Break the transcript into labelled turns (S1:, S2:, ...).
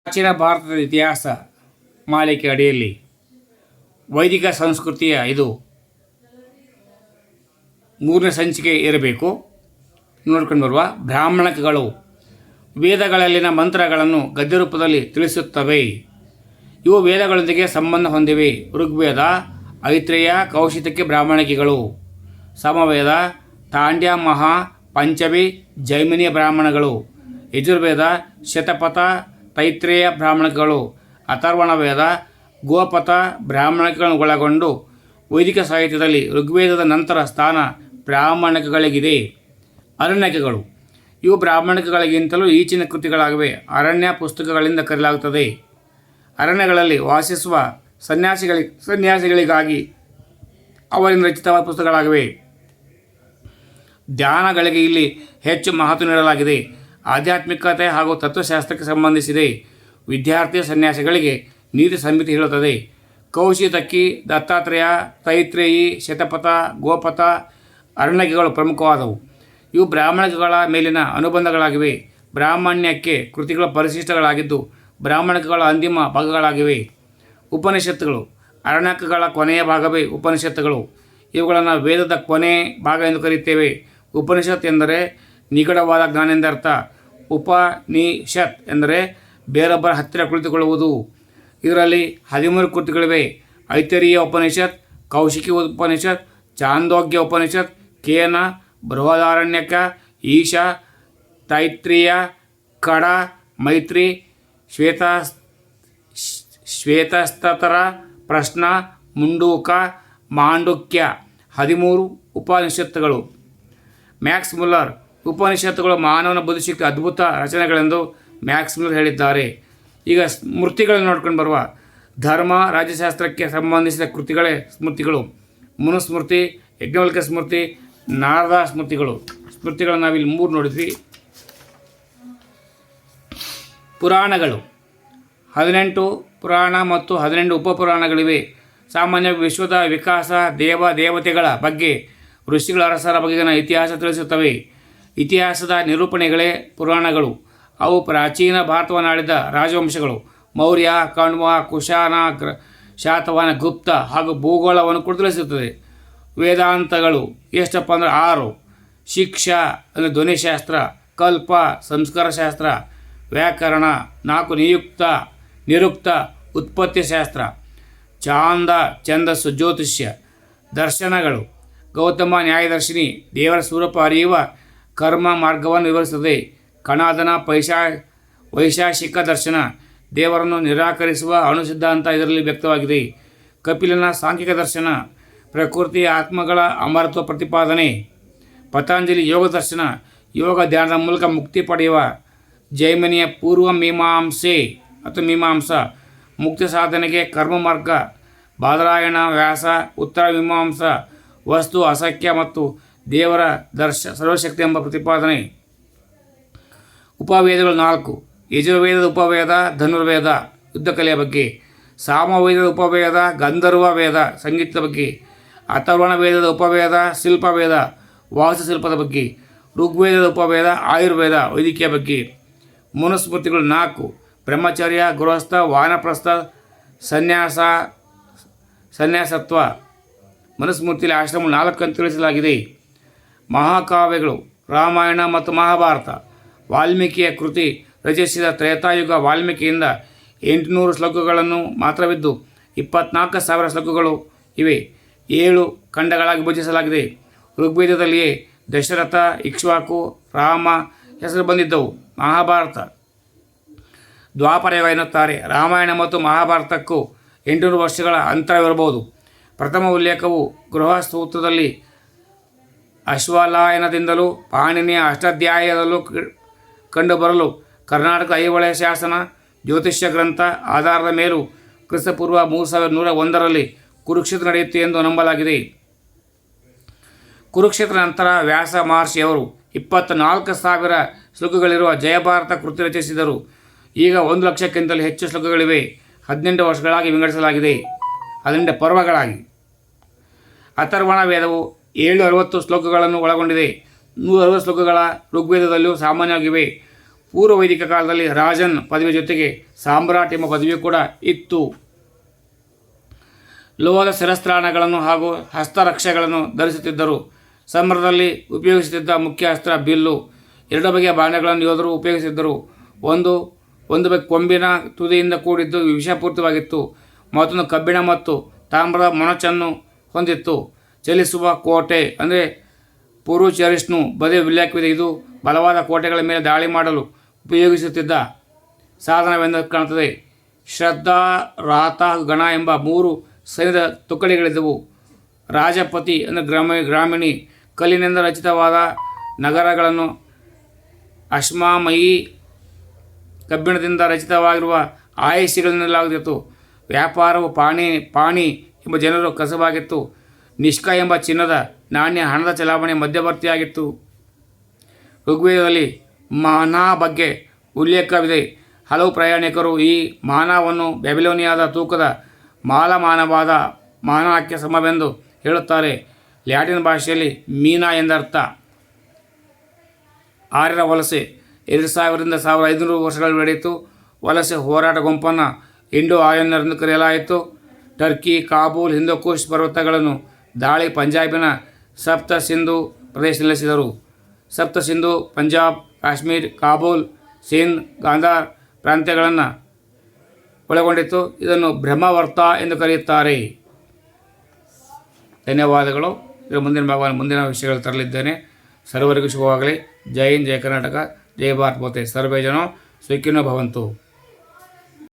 S1: ಪ್ರಾಚೀನ ಭಾರತದ ಇತಿಹಾಸ ಮಾಲಿಕೆ ಅಡಿಯಲ್ಲಿ ವೈದಿಕ ಸಂಸ್ಕೃತಿಯ ಇದು 3ನೇ ಸಂಚಿಕೆ ಇರಬೇಕು. ನೋಡ್ಕೊಂಡು ಬರುವ ಬ್ರಾಹ್ಮಣಕಗಳು ವೇದಗಳಲ್ಲಿನ ಮಂತ್ರಗಳನ್ನು ಗದ್ಯ ರೂಪದಲ್ಲಿ ತಿಳಿಸುತ್ತವೆ. ಇವು ವೇದಗಳೊಂದಿಗೆ ಸಂಬಂಧ ಹೊಂದಿವೆ. ಋಗ್ವೇದ, ಐತ್ರೇಯ, ಕೌಶಿತಕ್ಕೆ ಬ್ರಾಹ್ಮಣಿಕೆಗಳು. ಸಮವೇದ, ತಾಂಡ್ಯ, ಮಹಾ, ಪಂಚಮಿ, ಜೈಮಿನಿ ಬ್ರಾಹ್ಮಣಗಳು. ಯಜುರ್ವೇದ, ಶತಪಥ, ತೈತ್ರೇಯ ಬ್ರಾಹ್ಮಣಗಳು. ಅಥರ್ವಣ ವೇದ, ಗೋಪಥ ಬ್ರಾಹ್ಮಣಗಳನ್ನು ಒಳಗೊಂಡು ವೈದಿಕ ಸಾಹಿತ್ಯದಲ್ಲಿ ಋಗ್ವೇದದ ನಂತರ ಸ್ಥಾನ ಬ್ರಾಹ್ಮಣಕಗಳಿಗಿದೆ. ಅರಣ್ಯಕಗಳು ಇವು ಬ್ರಾಹ್ಮಣಕಗಳಿಗಿಂತಲೂ ಈಚಿನ ಕೃತಿಗಳಾಗಿವೆ. ಅರಣ್ಯ ಪುಸ್ತಕಗಳಿಂದ ಕರೆಯಲಾಗುತ್ತದೆ. ಅರಣ್ಯಗಳಲ್ಲಿ ವಾಸಿಸುವ ಸನ್ಯಾಸಿಗಳಿಗಾಗಿ ಅವರಿಂದ ರಚಿತವಾದ ಪುಸ್ತಕಗಳಾಗಿವೆ. ಧ್ಯಾನಗಳಿಗೆ ಇಲ್ಲಿ ಹೆಚ್ಚು ಮಹತ್ವ ನೀಡಲಾಗಿದೆ. ಆಧ್ಯಾತ್ಮಿಕತೆ ಹಾಗೂ ತತ್ವಶಾಸ್ತ್ರಕ್ಕೆ ಸಂಬಂಧಿಸಿದೆ. ವಿದ್ಯಾರ್ಥಿ ಸನ್ಯಾಸಿಗಳಿಗೆ ನೀತಿ ಸಂಹಿತೆ ಹೇಳುತ್ತದೆ. ಕೌಶಿತಕಿ, ದತ್ತಾತ್ರೇಯ, ತೈತ್ರೇಯಿ, ಶತಪಥ, ಗೋಪಥ, ಅರಣ್ಯಕಗಳು ಪ್ರಮುಖವಾದವು. ಇವು ಬ್ರಾಹ್ಮಣಕಗಳ ಮೇಲಿನ ಅನುಬಂಧಗಳಾಗಿವೆ. ಬ್ರಾಹ್ಮಣ್ಯಕ್ಕೆ ಕೃತಿಗಳ ಪರಿಶಿಷ್ಟಗಳಾಗಿದ್ದು ಬ್ರಾಹ್ಮಣಕಗಳ ಅಂತಿಮ ಭಾಗಗಳಾಗಿವೆ. ಉಪನಿಷತ್ತುಗಳು ಅರಣ್ಯಕಗಳ ಕೊನೆಯ ಭಾಗವೇ ಉಪನಿಷತ್ತುಗಳು. ಇವುಗಳನ್ನು ವೇದದ ಕೊನೆ ಭಾಗ ಎಂದು ಕರೆಯುತ್ತೇವೆ. ಉಪನಿಷತ್ ಎಂದರೆ ನಿಗೂಢವಾದ ಜ್ಞಾನ ಎಂದರ್ಥ. ಉಪನಿಷತ್ ಎಂದರೆ ಬೇರೊಬ್ಬರ ಹತ್ತಿರ ಕುಳಿತುಕೊಳ್ಳುವುದು. ಇದರಲ್ಲಿ 13 ಕೃತಿಗಳಿವೆ. ಐತರೇಯ ಉಪನಿಷತ್, ಕೌಶಿಕಿ ಉಪನಿಷತ್, ಚಾಂದೋಗ್ಯ ಉಪನಿಷತ್, ಕೇನ, ಬೃಹದಾರಣ್ಯಕ, ಈಶ, ತೈತ್ರೇಯ, ಕಡ, ಮೈತ್ರಿ, ಶ್ವೇತಸ್ತತರ, ಪ್ರಶ್ನ, ಮುಂಡೂಕ, ಮಾಂಡುಕ್ಯ 13 ಉಪನಿಷತ್ತುಗಳು. ಮ್ಯಾಕ್ಸ್ ಮುಲ್ಲರ್ ಉಪನಿಷತ್ತುಗಳು ಮಾನವನ ಬುದ್ಧಿಶಕ್ತಿ ಅದ್ಭುತ ರಚನೆಗಳೆಂದು ಮ್ಯಾಕ್ಸ್ ಮುಲ್ಲರ್ ಹೇಳಿದ್ದಾರೆ. ಈಗ ಸ್ಮೃತಿಗಳನ್ನು ನೋಡ್ಕೊಂಡು ಬರುವ ಧರ್ಮ ರಾಜ್ಯಶಾಸ್ತ್ರಕ್ಕೆ ಸಂಬಂಧಿಸಿದ ಕೃತಿಗಳೇ ಸ್ಮೃತಿಗಳು. ಮನುಸ್ಮೃತಿ, ಯಜ್ಞವಲ್ಕ್ಯ ಸ್ಮೃತಿ, ನಾರದ ಸ್ಮೃತಿಗಳು. ಸ್ಮೃತಿಗಳನ್ನು ನಾವಿಲ್ಲಿ 3 ನೋಡಿದ್ವಿ. ಪುರಾಣಗಳು 18 ಪುರಾಣ ಮತ್ತು 18 ಉಪಪುರಾಣಗಳಿವೆ. ಸಾಮಾನ್ಯವಾಗಿ ವಿಶ್ವದ ವಿಕಾಸ, ದೇವತೆಗಳ ಬಗ್ಗೆ, ಋಷಿಗಳ ಅರಸರ ಬಗೆಗಿನ ಇತಿಹಾಸ ತಿಳಿಸುತ್ತವೆ. ಇತಿಹಾಸದ ನಿರೂಪಣೆಗಳೇ ಪುರಾಣಗಳು. ಅವು ಪ್ರಾಚೀನ ಭಾರತವನ್ನಾಳಿದ ರಾಜವಂಶಗಳು ಮೌರ್ಯ, ಕಣ್ವ, ಕುಶಾನ, ಶಾತವಾಹನ, ಗುಪ್ತ ಹಾಗೂ ಭೂಗೋಳವನ್ನು ಕೂಡ ತಿಳಿಸುತ್ತದೆ. ವೇದಾಂತಗಳು ಎಷ್ಟಪ್ಪ ಅಂದರೆ 6. ಶಿಕ್ಷಾ ಅಂದರೆ ಧ್ವನಿಶಾಸ್ತ್ರ, ಕಲ್ಪ ಸಂಸ್ಕಾರಶಾಸ್ತ್ರ, ವ್ಯಾಕರಣ 4, ನಿರುಕ್ತ ಉತ್ಪತ್ತಿ ಶಾಸ್ತ್ರ, ಛಾಂದ ಛಂದಸ್ಸು, ಜ್ಯೋತಿಷ್ಯ. ದರ್ಶನಗಳು ಗೌತಮ ನ್ಯಾಯದರ್ಶಿನಿ ದೇವರ ಸ್ವರೂಪ ಅರಿಯುವ ಕರ್ಮ ಮಾರ್ಗವನ್ನು ವಿವರಿಸುತ್ತದೆ. ಕಣಾದನ ವೈಶಾಖಿಕ ದರ್ಶನ ದೇವರನ್ನು ನಿರಾಕರಿಸುವ ಅಣುಸಿದ್ಧಾಂತ ಇದರಲ್ಲಿ ವ್ಯಕ್ತವಾಗಿದೆ. ಕಪಿಲನ ಸಾಂಖ್ಯಿಕ ದರ್ಶನ ಪ್ರಕೃತಿ ಆತ್ಮಗಳ ಅಮರತ್ವ ಪ್ರತಿಪಾದನೆ. ಪತಂಜಲಿ ಯೋಗ ದರ್ಶನ ಯೋಗ ಧ್ಯಾನದ ಮೂಲಕ ಮುಕ್ತಿ ಪಡೆಯುವ. ಜೈಮಿನಿಯ ಪೂರ್ವ ಮೀಮಾಂಸೆ ಅಥವಾ ಮೀಮಾಂಸಾ ಮುಕ್ತಿ ಸಾಧನೆಗೆ ಕರ್ಮ ಮಾರ್ಗ. ಬಾದರಾಯಣ ವ್ಯಾಸ ಉತ್ತರ ಮೀಮಾಂಸಾ ವಸ್ತು ಅಸಖ್ಯ ಮತ್ತು ದೇವರ ಸರ್ವಶಕ್ತಿ ಎಂಬ ಪ್ರತಿಪಾದನೆ. ಉಪವೇದಗಳು 4. ಯಜುರ್ವೇದದ ಉಪವೇದ ಧನುರ್ವೇದ ಯುದ್ಧಕಲೆಯ ಬಗ್ಗೆ. ಸಾಮವೇದದ ಉಪವೇದ ಗಂಧರ್ವ ವೇದ ಸಂಗೀತದ ಬಗ್ಗೆ. ಅಥರ್ವಣ ವೇದದ ಉಪವೇದ ಶಿಲ್ಪವೇದ ವಾಸ್ತುಶಿಲ್ಪದ ಬಗ್ಗೆ. ಋಗ್ವೇದದ ಉಪವೇದ ಆಯುರ್ವೇದ ವೈದ್ಯಕೀಯ ಬಗ್ಗೆ. ಮನುಸ್ಮೃತಿಗಳು 4. ಬ್ರಹ್ಮಚರ್ಯ, ಗೃಹಸ್ಥ, ವಾನಪ್ರಸ್ಥ, ಸನ್ಯಾಸತ್ವ. ಮನುಸ್ಮೃತಿಯಲ್ಲಿ ಆಶ್ರಮ 4 ಅಂತ ತಿಳಿಸಲಾಗಿದೆ. ಮಹಾಕಾವ್ಯಗಳು ರಾಮಾಯಣ ಮತ್ತು ಮಹಾಭಾರತ. ವಾಲ್ಮೀಕಿಯ ಕೃತಿ ರಚಿಸಿದ ತ್ರೇತಾಯುಗ ವಾಲ್ಮೀಕಿಯಿಂದ 800 ಶ್ಲೋಕಗಳನ್ನು ಮಾತ್ರವಿದ್ದು 24,000 ಶ್ಲೋಕಗಳು ಇವೆ. 7 ಖಂಡಗಳಾಗಿ ವಿಭಜಿಸಲಾಗಿದೆ. ಋಗ್ವೇದದಲ್ಲಿಯೇ ದಶರಥ, ಇಕ್ಷ್ವಾಕು, ರಾಮ ಹೆಸರು ಬಂದಿದ್ದವು. ಮಹಾಭಾರತ ದ್ವಾಪರಯುಗ ಎನ್ನುತ್ತಾರೆ. ರಾಮಾಯಣ ಮತ್ತು ಮಹಾಭಾರತಕ್ಕೂ 800 ವರ್ಷಗಳ ಅಂತರವಿರಬಹುದು. ಪ್ರಥಮ ಉಲ್ಲೇಖವು ಗೃಹಸೂತ್ರದಲ್ಲಿ ಅಶ್ವಲಾಯನದಿಂದಲೂ ಪಾಣಿನಿಯ ಅಷ್ಟಾಧ್ಯಾಯದಲ್ಲೂ ಕಂಡುಬರಲು ಕರ್ನಾಟಕ ಐಹೊಳೆ ಶಾಸನ ಜ್ಯೋತಿಷ್ಯ ಗ್ರಂಥ ಆಧಾರದ ಮೇಲೂ ಕ್ರಿಸ್ತಪೂರ್ವ 3101ರಲ್ಲಿ ಕುರುಕ್ಷೇತ್ರ ನಡೆಯುತ್ತೆ ಎಂದು ನಂಬಲಾಗಿದೆ. ಕುರುಕ್ಷೇತ್ರ ನಂತರ ವ್ಯಾಸ ಮಹರ್ಷಿಯವರು 24,000 ಶ್ಲೋಕಗಳಿರುವ ಜಯಭಾರತ ಕೃತಿ ರಚಿಸಿದರು. ಈಗ 1 ಲಕ್ಷಕ್ಕಿಂತಲೂ ಹೆಚ್ಚು ಶ್ಲೋಕಗಳಿವೆ. 18 ವರ್ಷಗಳಾಗಿ ವಿಂಗಡಿಸಲಾಗಿದೆ. 18 ಪರ್ವಗಳಾಗಿ. ಅಥರ್ವಣ ವೇದವು 760 ಶ್ಲೋಕಗಳನ್ನು ಒಳಗೊಂಡಿದೆ. 160 ಶ್ಲೋಕಗಳ ಋಗ್ವೇದದಲ್ಲಿಯೂ ಸಾಮಾನ್ಯವಾಗಿವೆ. ಪೂರ್ವ ವೈದಿಕ ಕಾಲದಲ್ಲಿ ರಾಜನ್ ಪದವಿ ಜೊತೆಗೆ ಸಾಮ್ರಾಟ್ ಎಂಬ ಪದವಿಯೂ ಕೂಡ ಇತ್ತು. ಲೋಹದ ಶಿರಸ್ತ್ರಾಣಗಳನ್ನು ಹಾಗೂ ಹಸ್ತರಕ್ಷೆಗಳನ್ನು ಧರಿಸುತ್ತಿದ್ದರು. ಸಮರದಲ್ಲಿ ಉಪಯೋಗಿಸುತ್ತಿದ್ದ ಮುಖ್ಯ ಅಸ್ತ್ರ ಬಿಲ್ಲು. ಎರಡು ಬಗೆಯ ಬಾಣಗಳನ್ನು ಯೋಧರು ಉಪಯೋಗಿಸಿದ್ದರು. ಒಂದು ಬಗೆ ಕೊಂಬಿನ ತುದಿಯಿಂದ ಕೂಡಿದ್ದು ವಿಷಪೂರಿತವಾಗಿತ್ತು. ಮತ್ತೊಂದು ಕಬ್ಬಿಣ ಮತ್ತು ತಾಮ್ರದ ಮೊನಚನ್ನು ಹೊಂದಿತ್ತು. ಚಲಿಸುವ ಕೋಟೆ ಅಂದರೆ ಪೂರ್ವಚರಿಷ್ಣು ಬದೆ ವಿಲ್ಯಾಕವಿದೆ. ಇದು ಬಲವಾದ ಕೋಟೆಗಳ ಮೇಲೆ ದಾಳಿ ಮಾಡಲು ಉಪಯೋಗಿಸುತ್ತಿದ್ದ ಸಾಧನವೆಂದು ಕಾಣುತ್ತದೆ. ಶ್ರದ್ಧಾ, ರಾತ, ಗಣ ಎಂಬ 3 ಸೈನ್ಯದ ತುಕಡಿಗಳಿದ್ದವು. ರಾಜಪತಿ ಅಂದರೆ ಗ್ರಾಮಿಣಿ ಕಲ್ಲಿನಿಂದ ರಚಿತವಾದ ನಗರಗಳನ್ನು, ಅಶ್ಮಾಮಯಿ ಕಬ್ಬಿಣದಿಂದ ರಚಿತವಾಗಿರುವ ಆಯಸಿಗಳನ್ನೆಲ್ಲಾಗುತ್ತಿತ್ತು. ವ್ಯಾಪಾರವು ಪಾಣಿ ಎಂಬ ಜನರು ಕಸಬಾಗಿತ್ತು. ನಿಷ್ಕ ಎಂಬ ಚಿನ್ನದ ನಾಣ್ಯ ಹಣದ ಚಲಾವಣೆ ಮಧ್ಯವರ್ತಿಯಾಗಿತ್ತು. ಋಗ್ವೇದದಲ್ಲಿ ಮಾನಾ ಬಗ್ಗೆ ಉಲ್ಲೇಖವಿದೆ. ಹಲವು ಪ್ರಯಾಣಿಕರು ಈ ಮಾನವನ್ನು ಬ್ಯಾಬಿಲೋನಿಯಾದ ತೂಕದ ಮಾಲಮಾನವಾದ ಮಾನಕ್ಕೆ ಸಮವೆಂದು ಹೇಳುತ್ತಾರೆ. ಲ್ಯಾಟಿನ್ ಭಾಷೆಯಲ್ಲಿ ಮೀನಾ ಎಂದರ್ಥ. ಆರ್ಯರ ವಲಸೆ 2000ರಿಂದ 1500 ವರ್ಷಗಳು ನಡೆಯಿತು. ವಲಸೆ ಹೋರಾಟ ಗುಂಪನ್ನು ಇಂಡೋ ಆರ್ಯನ್ನರ್ ಎಂದು ಕರೆಯಲಾಯಿತು. ಟರ್ಕಿ, ಕಾಬೂಲ್, ಹಿಂದೂಕುಷ್ ಪರ್ವತಗಳನ್ನು ದಾಳಿ ಪಂಜಾಬಿನ ಸಪ್ತ ಸಿಂಧು ಪ್ರದೇಶದಲ್ಲಿ ನೆಲೆಸಿದರು. ಸಪ್ತ ಸಿಂಧು ಪಂಜಾಬ್, ಕಾಶ್ಮೀರ್, ಕಾಬೂಲ್, ಸಿಂಧ್, ಗಾಂಧಾರ್ ಪ್ರಾಂತ್ಯಗಳನ್ನು ಒಳಗೊಂಡಿತ್ತು. ಇದನ್ನು ಬ್ರಹ್ಮಾವರ್ತ ಎಂದು ಕರೆಯುತ್ತಾರೆ. ಧನ್ಯವಾದಗಳು. ಇದರ ಮುಂದಿನ ವಿಷಯಗಳು ತರಲಿದ್ದೇನೆ. ಸರ್ವರಿಗೂ ಶುಭವಾಗಲಿ. ಜೈ ಹಿಂದ್, ಜೈ ಕರ್ನಾಟಕ, ಜೈ ಭಾರತ್ ಮಾತೆ. ಸರ್ವೇ ಜನ ಸುಖಿನೋ ಭವಂತು.